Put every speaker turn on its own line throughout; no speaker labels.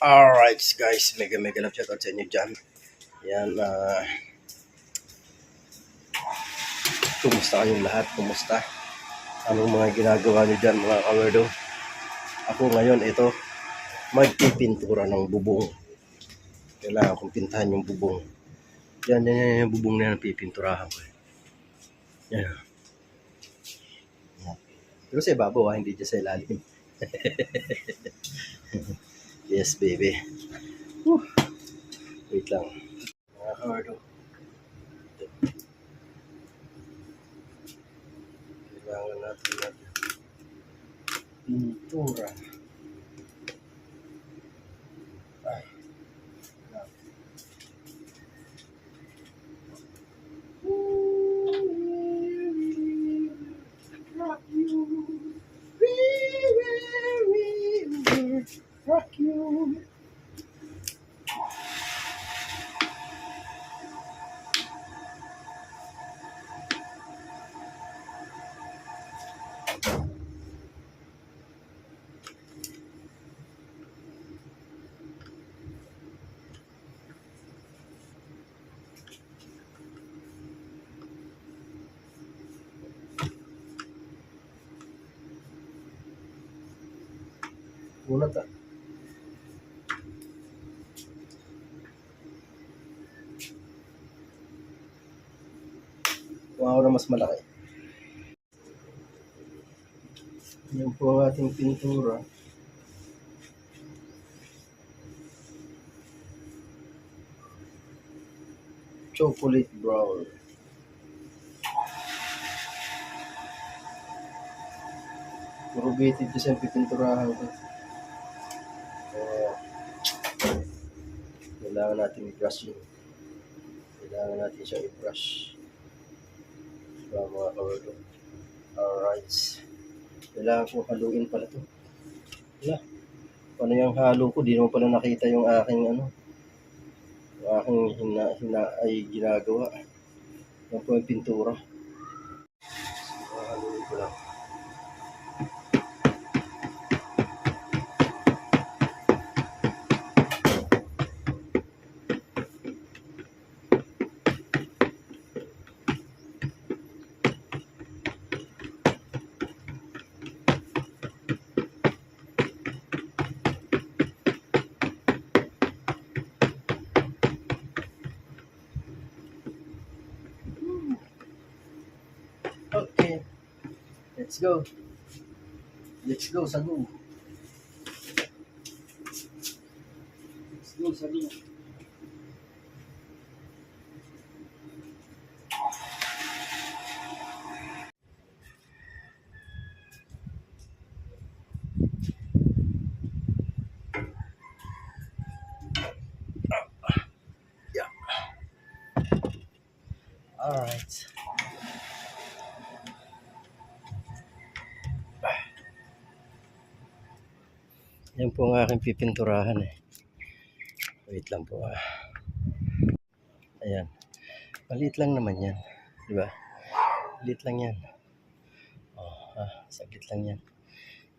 Alright guys, mega love shoutout sa inyo dyan. Yan, kumusta kayong lahat? Kumusta? Anong mga ginagawa nyo dyan mga kawerdo? Ako ngayon, ito, magpipintura ng bubong. Kailangan kong pintahan yung bubong. Yan yung bubong na yan, pipinturahan ko. Yan. Pero sa ibabaw, hindi dyan sa ilalim. Yes, baby. Wait lang. Mga kawerdo. Kailangan natin pintura. Ay. Rock you. Unat ah. Kuha ko na mas malaki. Yan po ang ating pintura. Chocolate brown. Corrugated kasi ang pipinturahan ko. Kailangan natin i-brush yun. Kailangan natin siyang i-brush. Diba mga kawerdo? Alright. Kailangan kong haluin pala ito. Wala. Paano yung halo ko? Di naman pala nakita yung aking yung aking ay ginagawa. Yan po yung pintura. So, haluin ko lang. Okay. Let's go. Let's go, Sagu. Let's go, Sagu. Yeah. All right. Yan po ang aking pipinturahan eh. Wait lang po ah. Ayan. Maliit lang naman yan. Diba? Maliit lang yan. Saglit lang yan.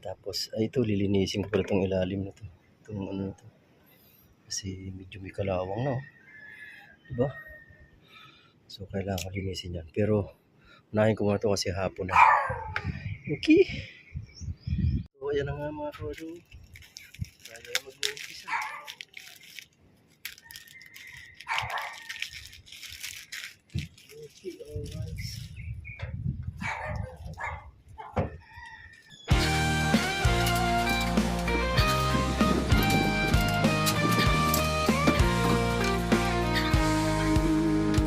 Tapos, ay ito, lilinisin ko pala itong ilalim na ito. Itong ano na ito. Kasi medyo may kalawang na. Diba? So, kailangan ko linisin yan. Pero, unahin ko muna ito kasi hapon na. Okay. So, ayan na nga mga kawerdo. Kaya mag-uumpisa. Okay, alright.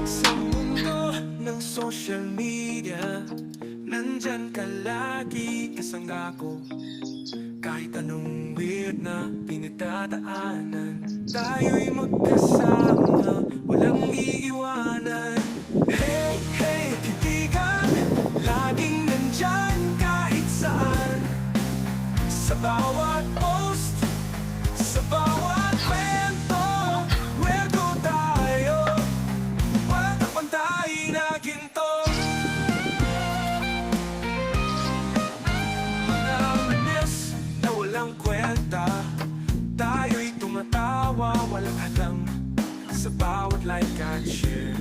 Sa mundo ng social media, nandyan ka lagi kasangga ko. Kahit anong weird na pinagdadaanan, tayo'y magkasama, walang iiwanan. Hey, hey, kaibigan, laging nandyan kahit saan. Sa bawat post, sa bawat kwento, kwento tayo, pantay na ginto. Mga manis na walang kwenta, tayo'y tumatay. like at share.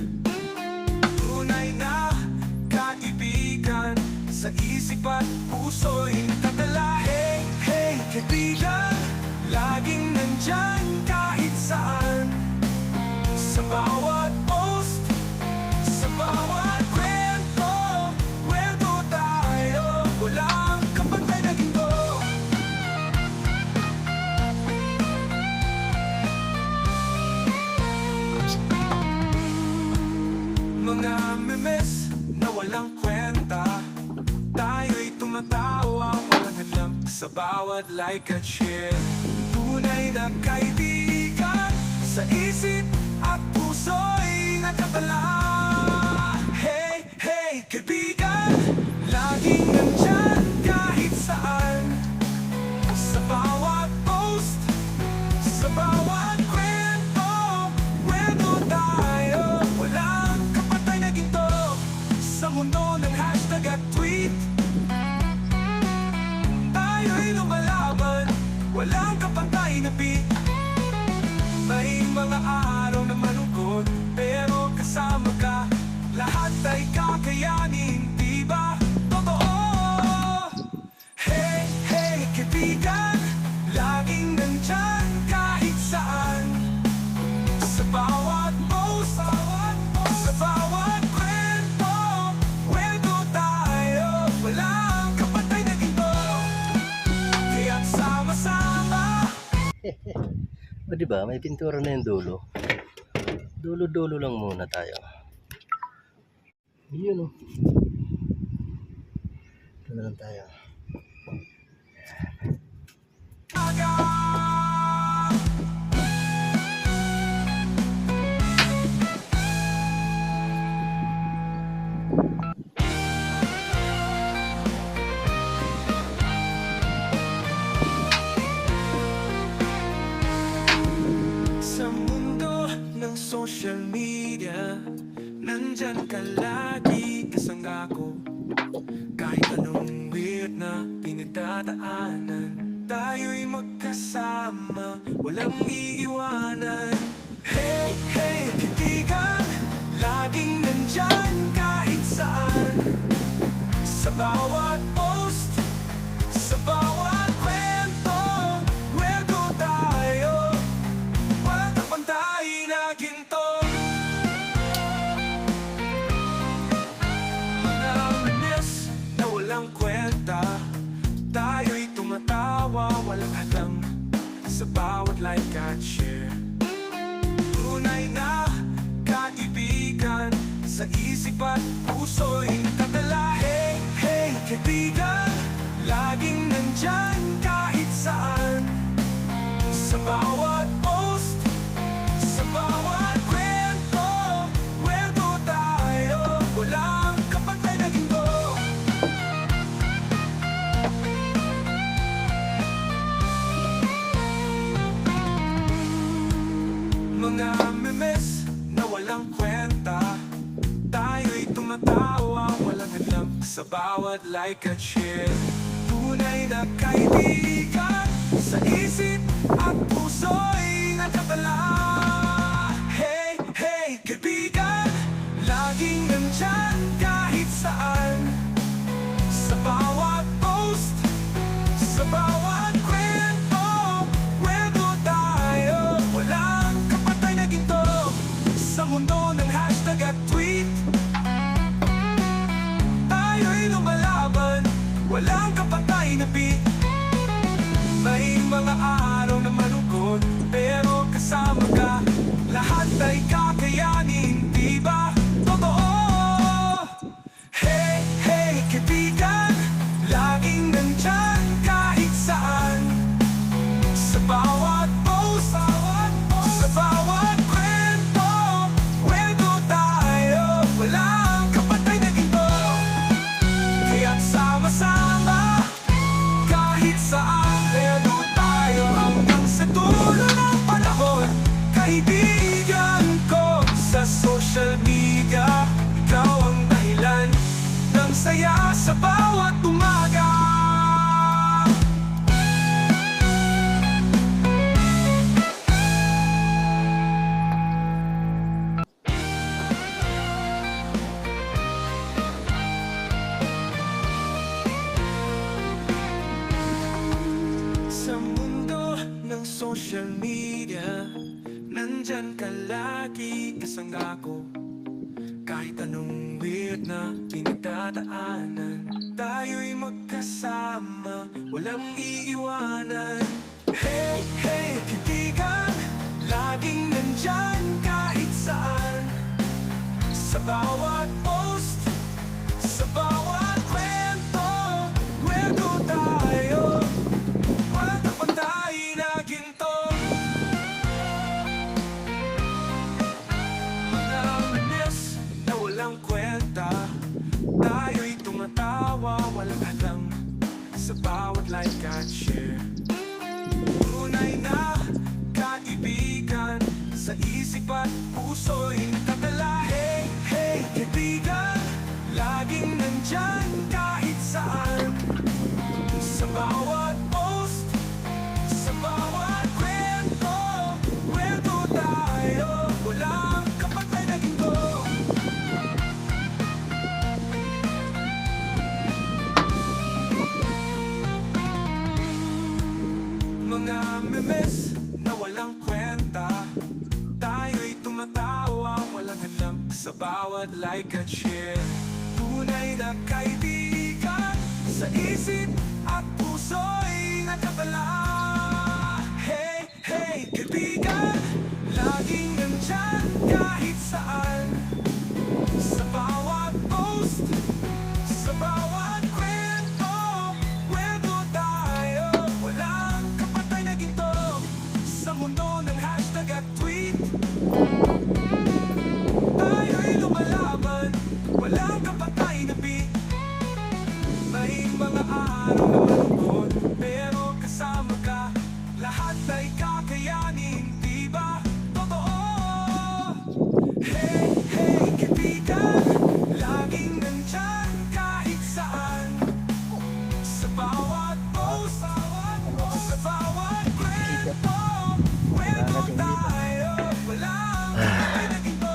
Tunay na kaibigan, sa isip at puso'y tatala. Hey, hey, kaibigan, laging nandyan kahit saan. Sa bawat post, sa bawat kwento, kwento tayo, walang kapantay na ginto. Mga memes na walang kwenta, tayo'y tumatawa, walang hadlang sa bawat like at share. Tunay na kaibigan, sa isip at puso'y nakatala. Hey, hey, kaibigan, laging nandyan kahit saan. Sa bawat post, sa bawat kwento, kwento tayo, walang kapatay na ginto. Sa mundo ng hashtag at tweet, tayo'y lumalaban, walang kapantay na beat. May mga araw na malungkot, pero kasama ka, lahat ay kakayanin, di ba? Totoo! Hey, hey, kaibigan, laging nandyan kahit saan. Sa bawat post, sa bawat kwento, kwento tayo, walang kapatay na ginto. Kaya't sama-sama.
O diba, may pintura na yung dulo. Dulo-dulo lang muna tayo. Yun o. Ito na lang tayo.
Sa mundo ng social media, nandyan ka lagi kasangga ko. Kahit anong weird na pinagdadaanan, tayo'y magkasama, walang iiwanan. Hey, hey, kaibigan, laging nandyan kahit saan. Sa bawat post, sa bawat kwento, kwento tayo, walang kapantay na ginto. Mga memes na walang kwenta, tayo'y tumatawa, walang hadlang sa bawat like at share. Tunay na kaibigan, sa isip at puso'y tatala. Hey, hey, kaibigan, laging nandyan kahit saan. Sa bawat post, sa bawat kwento, kwento tayo, walang kapantay na ginto. Mga memes na walang kwenta, tayo'y tumatawa, walang hadlang sa bawat like at share. Tunay na kaibigan, sa isip at puso'y nakatala. Hey, hey, kaibigan, laging nandyan kahit saan. Sa bawat post, sa bawat kwento, kwento tayo, walang kapatay na ginto. Sa mundo ng hashtag at tweet, tayo'y lumalaban, walang kapatay na beat. May mga araw na malungkot, pero media, nandyan ka lagi kasangga ko. Kahit anong weird na pinagdadaanan, tayo'y magkasama, walang iiwanan. Hey, hey, kaibigan, laging nandyan kahit saan. Sa bawat post, sa bawat kwento, kwento tayo, walang kapantay na ginto. Mga manis na walang kwenta, tayo'y tumatawa, walang alam. Sa bawat like at share, tunay na kaibigan, sa isip at puso'y nakatala. Hey, hey, kaibigan, laging nandyan kahit saan. Sa bawat post, sa bawat kwento, kwento tayo, walang kapatay na ginto. Mga memes na walang kwenta, tayo'y tumatawa, walang alam. Sa bawat like at share, tunay na kaibigan, sa isip at puso'y nakatala. Hey, hey, kaibigan, laging nandyan kahit saan. Sa bawat post, sa bawat kwento, kwento tayo, walang kapatay na ginto. Sa mundo ng hashtag at tweet, tayo'y lumalaban, walang kapatay na beat. May mga araw na malungkot, pero kasama ka, lahat ay kakayanin, di ba? Totoo. Hey, hey, kaibigan, laging nandyan kahit saan. Sa bawat post, sa bawat kwento, kwento tayo, walang kapatay na ginto.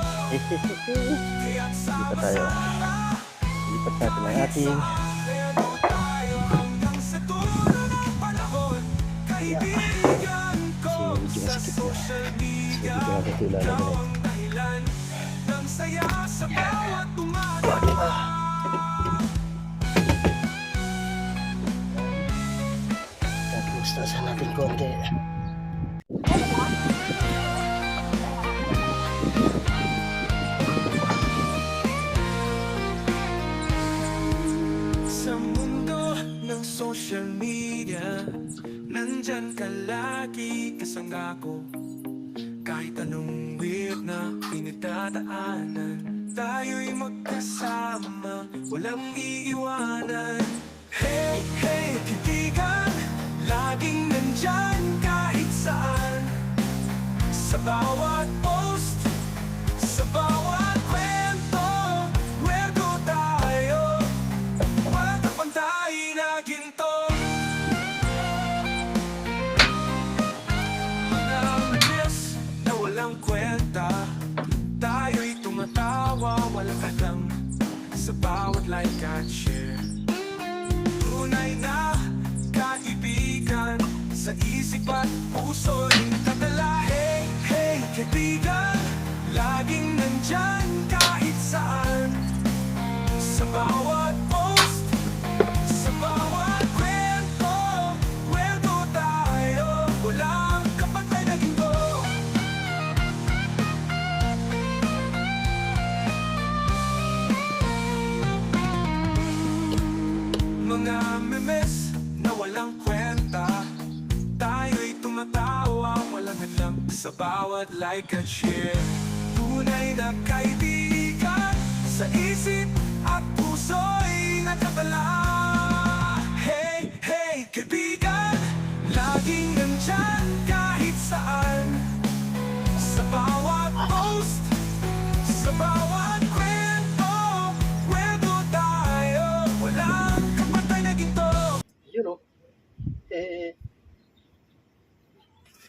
Kaya't sama-sama,
Lipat natin ang ating
kwento tayo hanggang sa dulo ng panahon. Kaibigan ko sa social media, ikaw ang dahilan ng saya sa bawat umaga.
tapos tasan natin konti.
Sa mundo ng social media, nandyan ka lagi kasangga ko. Kahit anong weird na pinagdadaanan, tayo'y magkasama, walang iiwanan. Hey, hey, kaibigan, laging nandyan kahit saan. Sa bawat post, sa bawat kwento, kwento tayo, walang kapantay na ginto. Mga manis na walang kwenta, tayo'y tumatawa, walang alam. Sa bawat like at share, tunay na kaibigan, sa isip at puso'y nakatala. Hey, hey, kaibigan, laging nandyan kahit saan. Sa bawat post, sa bawat kwento, kwento tayo, walang kapatay na ginto. Mga memes na walang kwenta, tayo'y tumatawa, walang alam. Sa bawat like at share, tunay na kaibigan, sa isip at puso'y nakatala. Hey, hey, kaibigan, laging nandyan kahit saan. Sa bawat post, sa bawat kwento, kwento tayo, walang kapatay na ginto.
Yun o.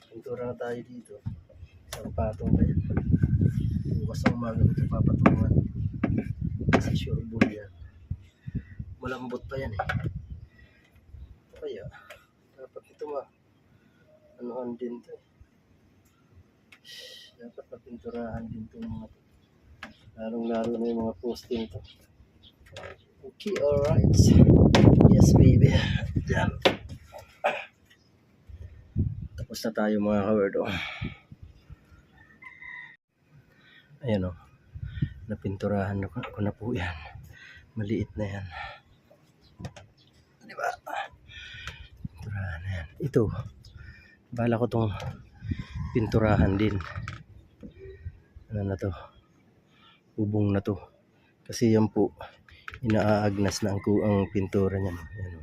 Pintura na tayo dito. Isang patong pa yan. Bukas ang umaga ito papatungan. Kasi sure bull yan. Malambot pa yan eh. Kaya, dapat ito anuhan din to eh. pinturahan din itong mga to. Lalong-lalo na yung mga poste nito. Okay, alright. Yes, baby. Yan. Tapos na tayo mga kawerdo. Ayan o. Napinturahan ko na po yan. Maliit na yan. Diba? Pinturahan na yan. Ito. Bala ko tong pinturahan din. Ano na to? Ubong na to. Kasi yan po, inaagnas na ang pintura niyan. Ayan o.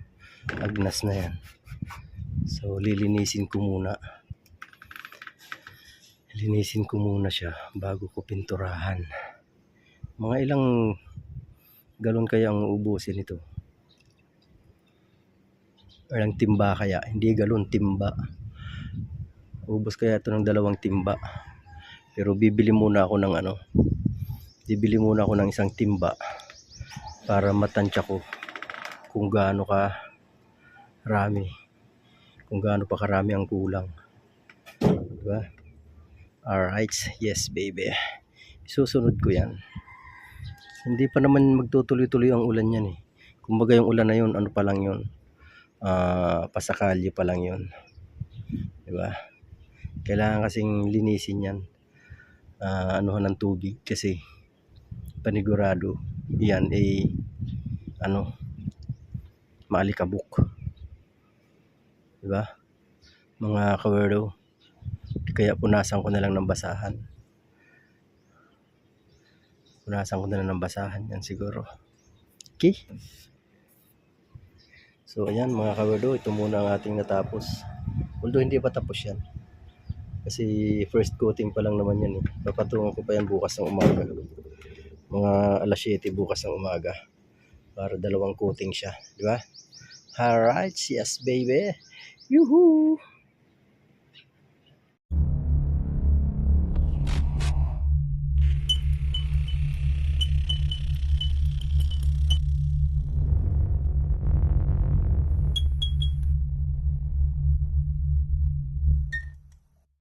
Agnas na yan. So, lilinisin ko muna. Linisin ko muna siya bago ko pinturahan. Mga ilang galon kaya ang ubusin ito? Ilang timba kaya? Hindi galon, timba. Ubos kaya ito ng 2 timba. Pero bibili muna ako ng bibili muna ako ng 1 timba para matansya ko kung gaano ka rami. Kung gaano pa karami ang kulang. Diba? Alright, yes baby. Susunod ko yan. Hindi pa naman magtutuloy-tuloy ang ulan yan eh. Kumbaga yung ulan na yun, ano pa lang yun. Pasakalye pa lang yun. Diba? Kailangan kasing linisin yan. Anuhan ng tubig kasi panigurado yan ay maalikabok. Diba? Mga kawerdo. Kaya punasan ko na lang ng basahan. Punasan ko na lang ng basahan yan siguro. Okay? So ayan mga kawerdo, ito muna ang ating natapos. Although hindi pa tapos yan. Kasi first coating pa lang naman yan eh. Papatungan ko pa yan bukas ng umaga. Mga alas 7 bukas ng umaga. Para 2 coating siya. Diba? Alright, yes baby. Yuhuu!